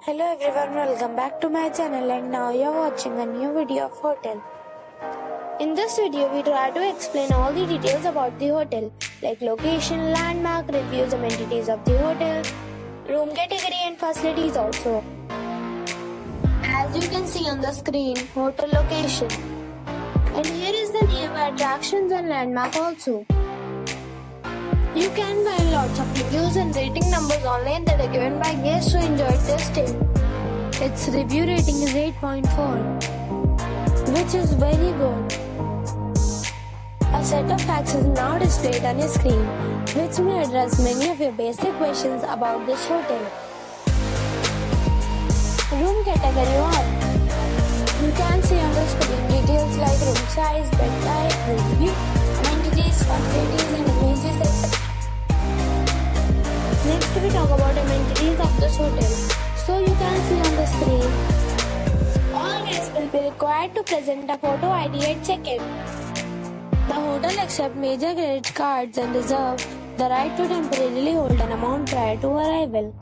Hello everyone, welcome back to my channel and now you're watching a new video of hotel. In this video, we try to explain all the details about the hotel like location, landmark, reviews, amenities of the hotel, room category and facilities also. As you can see on the screen, hotel location. And here is the nearby attractions and landmark also. You can find lots of reviews and rating numbers online that are given by guests who enjoyed their stay. Its review rating is 8.4, which is very good. A set of facts is now displayed on your screen, which may address many of your basic questions about this hotel. Room category 1. You can see on the screen details like room size, bed type, review, amenities, facilities and images, etc. Next we talk about amenities of this hotel. So you can see on the screen, all guests will be required to present a photo ID at check-in. The hotel accepts major credit cards and reserves the right to temporarily hold an amount prior to arrival.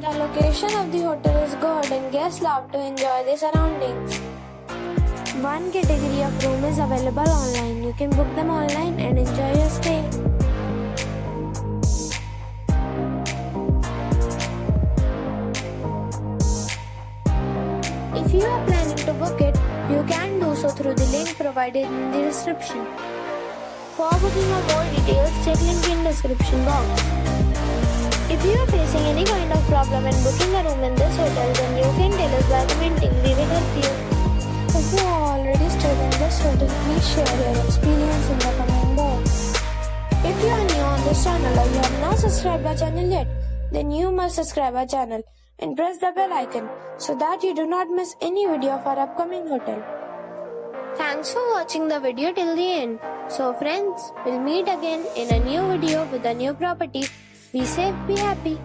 The location of the hotel is good and guests love to enjoy the surroundings. One category of room is available online. You can book them online and enjoy your stay. If you are planning to book it, you can do so through the link provided in the description. For booking or more details, check link in description box. If you are facing any kind of problem in booking a room in this hotel, then you can tell us by commenting. We will help you. If you have already stayed in this hotel, please share your experience in the comment box. If you are new on this channel or you have not subscribed our channel yet, then you must subscribe our channel and press the bell icon so that you do not miss any video of our upcoming hotel. Thanks for watching the video till the end. So friends, we'll meet again in a new video with a new property. Be safe, be happy.